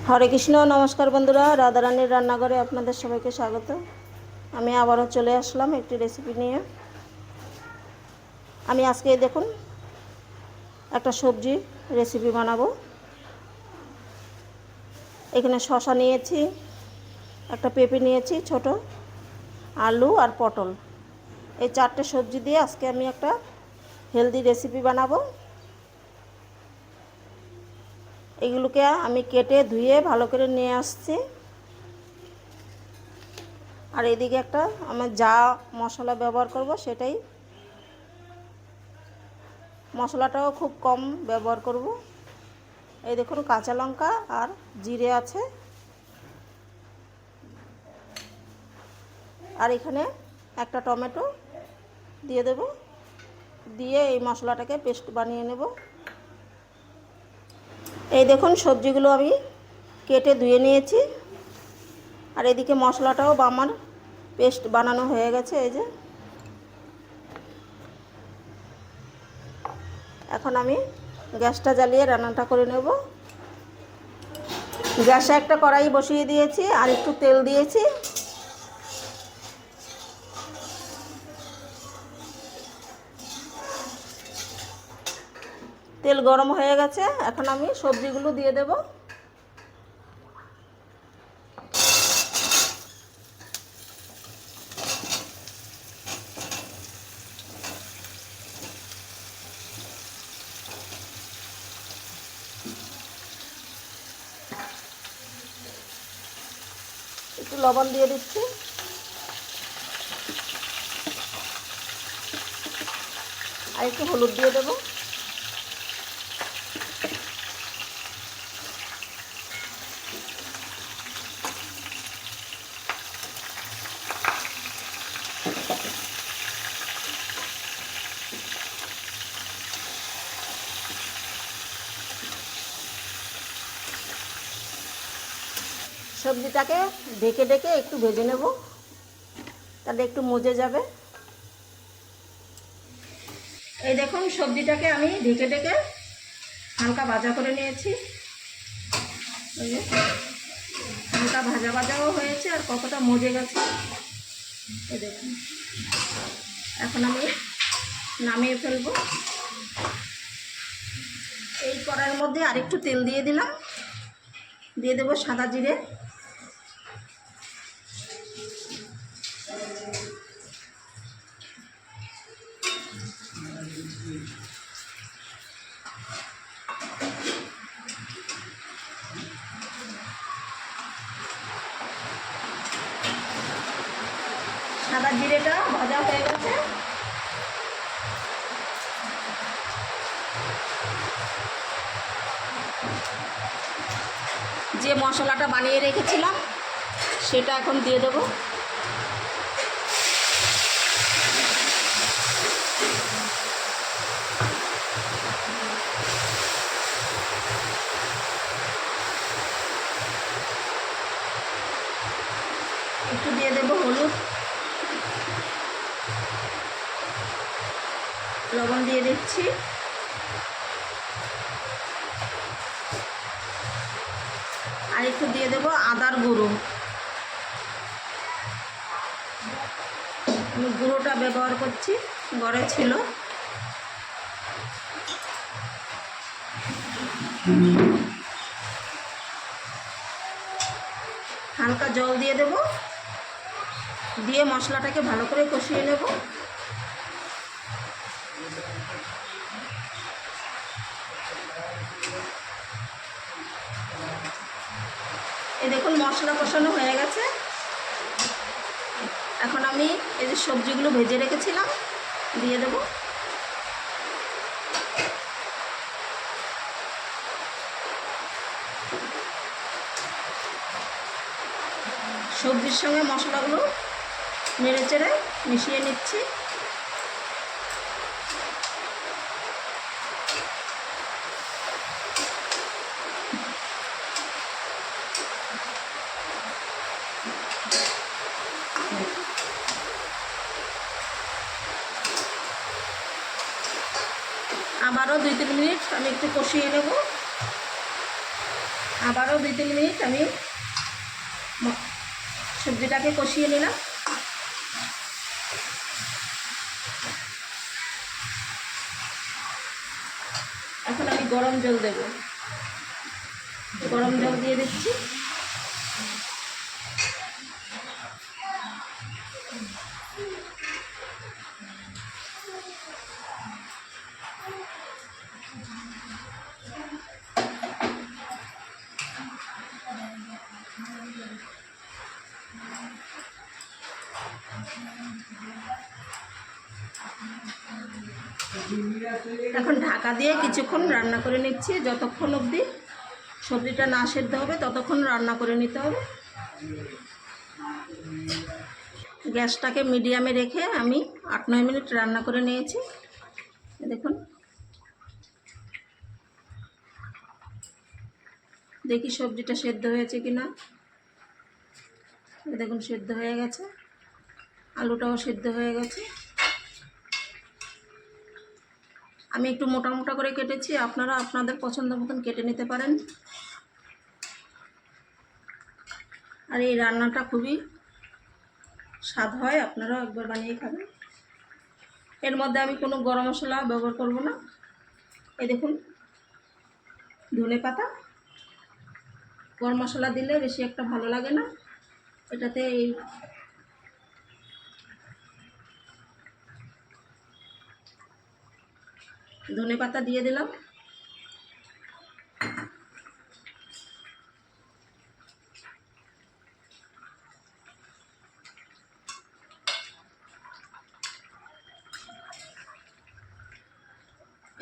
হরে কৃষ্ণ। নমস্কার বন্ধুরা, রাধারানীর রান্নাঘরে আপনাদের সবাইকে স্বাগত। আমি আবারও চলে আসলাম একটি রেসিপি নিয়ে। আমি আজকে দেখুন একটা সবজি রেসিপি বানাবো। এখানে শসা নিয়েছি, একটা পেঁপে নিয়েছি ছোট, আলু আর পটল, এই চারটে সবজি দিয়ে আজকে আমি একটা হেলদি রেসিপি বানাবো। এগুলোকে আমি কেটে ধুয়ে ভালো করে নিয়ে আসছি। আর এদিকে একটা আমার যা মশলা ব্যবহার করব সেটাই, মশলাটাও খুব কম ব্যবহার করব। এই দেখুন কাঁচা লঙ্কা আর জিরে আছে, আর এখানে একটা টমেটো দিয়ে দেব, দিয়ে এই মশলাটাকে পেস্ট বানিয়ে নেব। এই দেখুন সবজিগুলো আমি কেটে ধুয়ে নিয়েছি, আর এদিকে মশলাটাও আমার পেস্ট বানানো হয়ে গেছে। এই যে এখন আমি গ্যাসটা জ্বালিয়ে রান্নাটা করে নেব। গ্যাসে একটা কড়াই বসিয়ে দিয়েছি আর একটু তেল দিয়েছি। তেল গরম হয়ে গেছে, এখন আমি সবজিগুলো দিয়ে দেব। একটু লবণ দিয়ে দিচ্ছি, আর একটু হলুদ দিয়ে দেব। সবজিটাকে ঢেকে ঢেকে একটু ভেজে নেব, তাহলে একটু মজে যাবে। এই দেখুন সবজিটাকে আমি ঢেকে ঢেকে হালকা ভাজা করে নিয়েছি। হালকা ভাজা ভাজাও হয়েছে আর কতটা মজে গেছে এই দেখুন। এখন আমি নামিয়ে ফেলবো। এই কড়াইয়ের মধ্যে আরেকটু তেল দিয়ে দিলাম, দিয়ে দেবো সাদা জিরে, সাদা জিরেটা ভাজা হয়ে গেছে। যে মশলাটা বানিয়ে রেখেছিলাম সেটা এখন দিয়ে দেব। একটু দিয়ে দেব হলুদ, লবণ দিয়ে দিচ্ছি, আর একটু দিয়ে দেব আদার গুঁড়ো। আমি গুঁড়োটা ব্যবহার করছি, ঘরে ছিল। হালকা জল দিয়ে দেব, দিয়ে মশলাটাকে ভালো করে কষিয়ে নেব। এই দেখুন মশলা কষানো হয়ে গেছে। এখন আমি এই যে সবজিগুলো ভেজে রেখেছিলাম দিয়ে দেব। সবজির সঙ্গে মশলাগুলো নেড়ে চেড়ে মিশিয়ে নিচ্ছি। আবারও 2-3 মিনিট আমি একটু কষিয়ে নেব। আবারও 2-3 মিনিট আমি সবজিটাকে কষিয়ে নিলাম। এখন আমি গরম জল দেব। গরম জল দিয়ে দিচ্ছি। এখন ঢাকা দিয়ে কিছুক্ষণ রান্না করে নিচ্ছি, যতক্ষণ অবধি সবজিটা না সেদ্ধ হবে ততক্ষণ রান্না করে নিতে হবে। গ্যাসটাকে মিডিয়ামে রেখে আমি 8-9 মিনিট রান্না করে নিয়েছি। দেখুন, দেখি সবজিটা সেদ্ধ হয়েছে কিনা। দেখুন সেদ্ধ হয়ে গেছে, আলুটাও সেদ্ধ হয়ে গেছে। আমি একটু মোটা মোটা করে কেটেছি, আপনারা আপনাদের পছন্দ মতন কেটে নিতে পারেন। আর এই রান্নাটা খুবই স্বাদ হয়, আপনারাও একবার বানিয়ে খাবেন। এর মধ্যে আমি কোনো গরম মশলা ব্যবহার করব না। এই দেখুন ধনে পাতা, গরম মশলা দিলে বেশি একটা ভালো লাগে না। এটাতে এই ধনে পাতা দিয়ে দিলাম।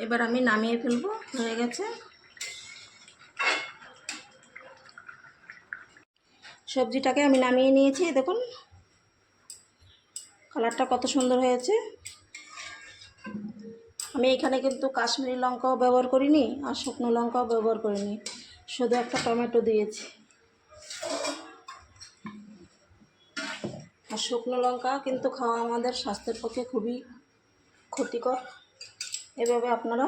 এবার আমি নামিয়ে ফেলবো, হয়ে গেছে। সবজিটাকে আমি নামিয়ে নিয়েছি। দেখুন কালারটা কত সুন্দর হয়েছে। আমি এখানে কিন্তু কাশ্মীরি লঙ্কাও ব্যবহার করিনি আর শুকনো লঙ্কাও ব্যবহার করিনি, শুধু একটা টমেটো দিয়েছি। আর শুকনো লঙ্কা কিন্তু খাওয়া আমাদের স্বাস্থ্যের পক্ষে খুবই ক্ষতিকর। এভাবে আপনারা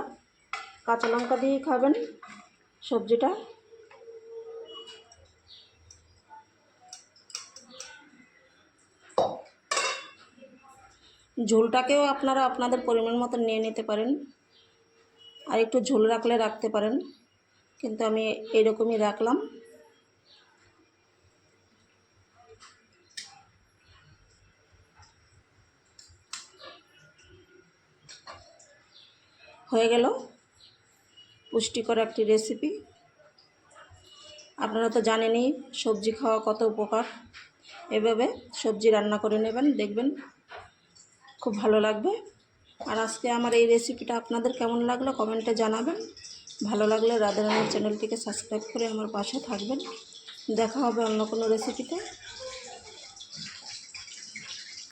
কাঁচা লঙ্কা দিয়ে খাবেন সবজিটা। ঝোলটাকেও আপনারা আপনাদের পরিমাণ মতো নিয়ে নিতে পারেন, আর একটু ঝোল রাখলে রাখতে পারেন, কিন্তু আমি এইরকমই রাখলাম। হয়ে গেল পুষ্টিকর একটি রেসিপি। আপনারা তো জানেনই সবজি খাওয়া কত উপকার। এভাবে সবজি রান্না করে নেবেন, দেখবেন খুব ভালো লাগবে। আর আজকে আমার এই রেসিপিটা আপনাদের কেমন লাগলো কমেন্টে জানাবেন। ভালো লাগলে রাধে রান্নার চ্যানেলটিকে সাবস্ক্রাইব করে আমার পাশে থাকবেন। দেখা হবে অন্য কোনো রেসিপিতে।